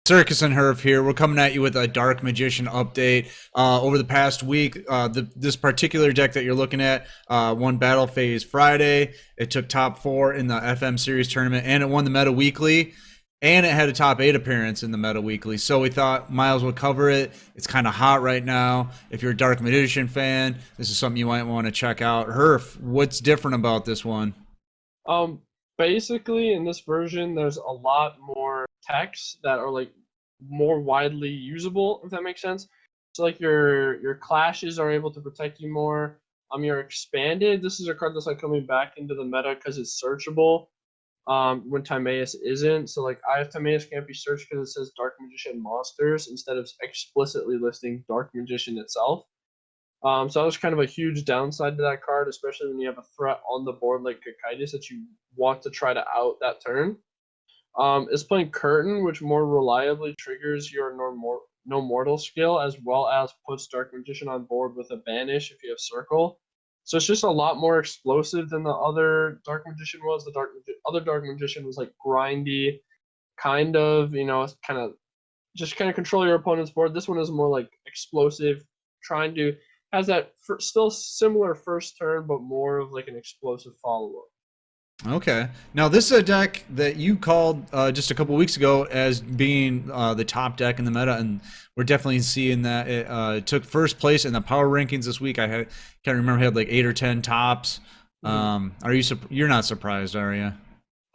Circus and Herf here. We're coming at you with a Dark Magician update. Over the past week, this particular deck that you're looking at won Battle Phase Friday. It took top 4 in the FM Series tournament, and it won the Meta Weekly, and it had a top 8 appearance in the Meta Weekly. So we thought Miles would cover it. It's kind of hot right now. If you're a Dark Magician fan, this is something you might want to check out. Herf, what's different about this one? Basically, in this version, there's a lot more techs that are like more widely usable, if that makes sense. So like your clashes are able to protect you more. You're expanded. This is a card that's like coming back into the meta because it's searchable. When Timaeus isn't. So like Eye of Timaeus can't be searched because it says Dark Magician monsters instead of explicitly listing Dark Magician itself. So that was kind of a huge downside to that card, especially when you have a threat on the board like Cocytus that you want to try to out that turn. It's playing Curtain, which more reliably triggers your No Mortal skill, as well as puts Dark Magician on board with a banish if you have Circle. So it's just a lot more explosive than the other Dark Magician was. The other Dark Magician was like grindy, kind of, kind of control your opponent's board. This one is more like explosive, trying to has that still similar first turn, but more of like an explosive follow-up. Okay. Now, this is a deck that you called just a couple weeks ago as being the top deck in the meta, and we're definitely seeing that it took first place in the power rankings this week. Can't remember, had like 8 or 10 tops. You're not surprised, are you?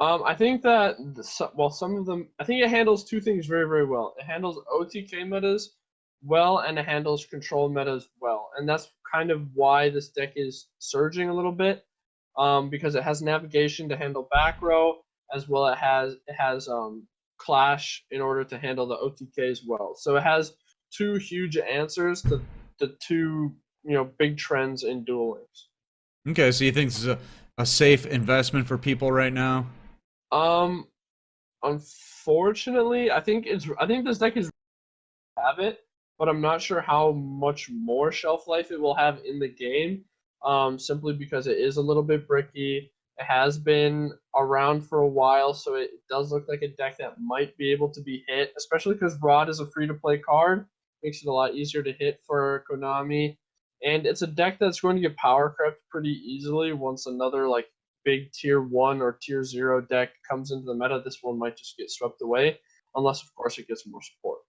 I think that some of them. I think it handles two things very, very well. It handles OTK metas well, and it handles control metas well, and that's kind of why this deck is surging a little bit. Because it has navigation to handle back row, as well it has clash in order to handle the OTK as well. So it has two huge answers to the two big trends in Duel Links. Okay, so you think this is a safe investment for people right now? Unfortunately, I think this deck is have it, but I'm not sure how much more shelf life it will have in the game. Simply because it is a little bit bricky. It has been around for a while, so it does look like a deck that might be able to be hit, especially because Rod is a free-to-play card. Makes it a lot easier to hit for Konami. And it's a deck that's going to get power crept pretty easily once another like big tier 1 or tier 0 deck comes into the meta. This one might just get swept away, unless, of course, it gets more support.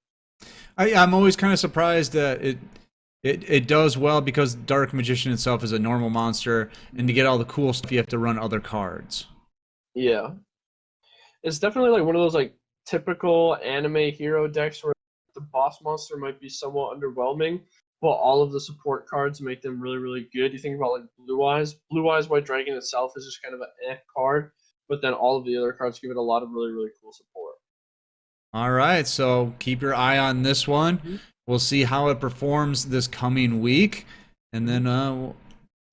I'm always kind of surprised that it does well because Dark Magician itself is a normal monster, and to get all the cool stuff, you have to run other cards. Yeah. It's definitely like one of those like typical anime hero decks where the boss monster might be somewhat underwhelming, but all of the support cards make them really, really good. You think about like Blue Eyes. Blue Eyes White Dragon itself is just kind of an card, but then all of the other cards give it a lot of really, really cool support. All right, so keep your eye on this one. We'll see how it performs this coming week, and then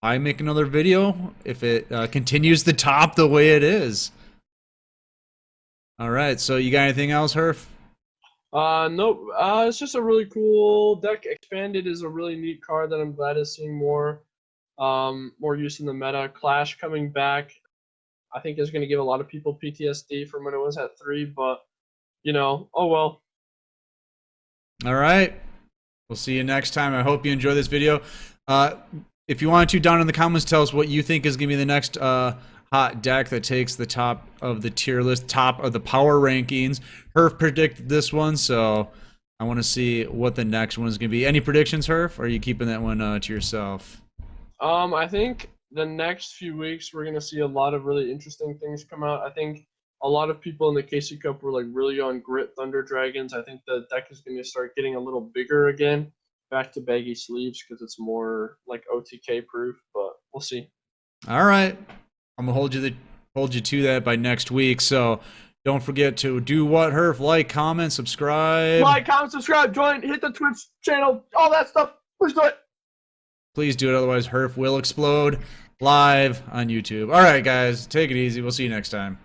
I make another video if it continues to top the way it is. All right, so you got anything else, Herf? Nope. It's just a really cool deck. Expanded is a really neat card that I'm glad is seeing more use in the meta. Clash coming back, I think is going to give a lot of people PTSD from when it was at 3, but oh well. All right. We'll see you next time. I hope you enjoy this video. If you want to, down in the comments, tell us what you think is going to be the next hot deck that takes the top of the tier list, top of the power rankings. Herf predicted this one, so I want to see what the next one is going to be. Any predictions, Herf? Or are you keeping that one to yourself? I think the next few weeks we're going to see a lot of really interesting things come out. I think a lot of people in the KC Cup were like really on Grit Thunder Dragons. I think the deck is going to start getting a little bigger again, back to baggy sleeves because it's more like OTK proof. But we'll see. All right, I'm gonna hold you to that by next week. So don't forget to do what, Herf? Like, comment, subscribe. Like, comment, subscribe, join, hit the Twitch channel, all that stuff. Please do it. Please do it, otherwise Herf will explode live on YouTube. All right, guys, take it easy. We'll see you next time.